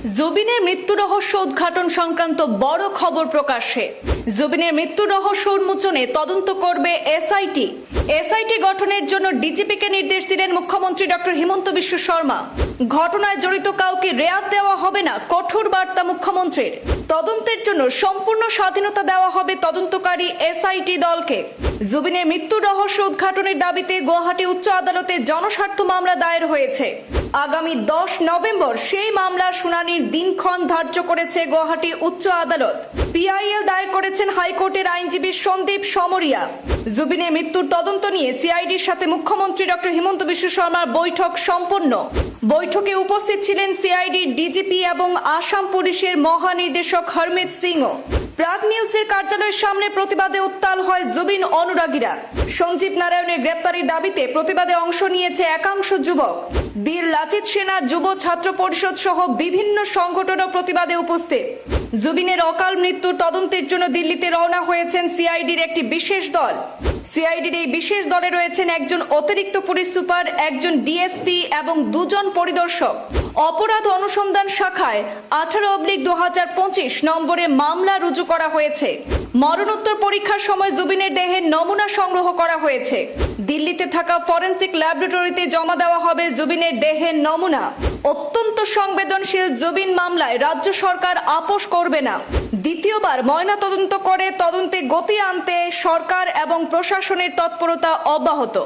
জুবিনের মৃত্যু রহস্য উদ্ঘাটন সংক্রান্ত বড় খবর প্রকাশ্যে। জুবিনের মৃত্যু রহস্য উন্মোচনে তদন্ত করবে এসআইটি। এসআইটি গঠনের জন্য ডিজিপিকে নির্দেশ দিলেন মুখ্যমন্ত্রী ডক্টর হিমন্ত বিশ্ব শর্মা। ঘটনায় জড়িত কাউকে রেয়াত দেওয়া হবে না, কঠোর বার্তা মুখ্যমন্ত্রীর। তদন্তের জন্য সম্পূর্ণ স্বাধীনতা দেওয়া হবে তদন্তকারী এসআইটি দলকে। জুবিনের মৃত্যু রহস্য উদ্ঘাটনের দাবিতে গুয়াহাটি উচ্চ আদালতে জনস্বার্থ মামলা দায়ের হয়েছে। আগামী 10 নভেম্বর সেই মামলার শুনানির দিনক্ষণ ধার্য করেছে গুয়াহাটি উচ্চ আদালত। পিআইএল দায়ের করেছেন হাইকোর্টের আইনজীবী সন্দীপ সমরিয়া। জুবিনের মৃত্যুর তদন্ত নিয়ে সিআইডির সাথে মুখ্যমন্ত্রী ডক্টর হিমন্ত বিশ্ব শর্মার বৈঠক সম্পন্ন। বৈঠকে উপস্থিত ছিলেন সিআইডির ডিজিপি এবং আসাম পুলিশের মহানির্দেশক হরমিত সিংও। প্রাগ নিউজের কার্যালয়ের সামনে প্রতিবাদে উত্তাল হয় জুবিন অনুরাগীরা। সঞ্জীব নারায়ণের গ্রেপ্তারির দাবিতে প্রতিবাদে অংশ নিয়েছে একাংশ যুবক। বীর লাচিত সেনা যুব ছাত্র পরিষদ সহ বিভিন্ন সংগঠনও প্রতিবাদে উপস্থিত। জুবিনের অকাল মৃত্যুর তদন্তের জন্য দিল্লিতে রওনা হয়েছেন সিআইডির একটি বিশেষ দল। সিআইডির এই বিশেষ দলে রয়েছেন একজন অতিরিক্ত পুলিশ সুপার, একজন ডিএসপি এবং 2 জন পরিদর্শক। অপরাধ অনুসন্ধান শাখায় 18/2025 নম্বরে মামলা রুজু করা হয়েছে। মরণোত্তর পরীক্ষার সময় জুবিনের দেহের নমুনা সংগ্রহ করা হয়েছে। দিল্লিতে থাকা ফরেনসিক ল্যাবরেটরিতে জমা দেওয়া হবে জুবিনের দেহের নমুনা। অত্যন্ত সংবেদনশীল জুবিন মামলায় রাজ্য সরকার আপোষ করবে না। দ্বিতীয়বার ময়না তদন্ত করে তদন্তে গতি আনতে সরকার এবং প্রশাসনের তৎপরতা অব্যাহত।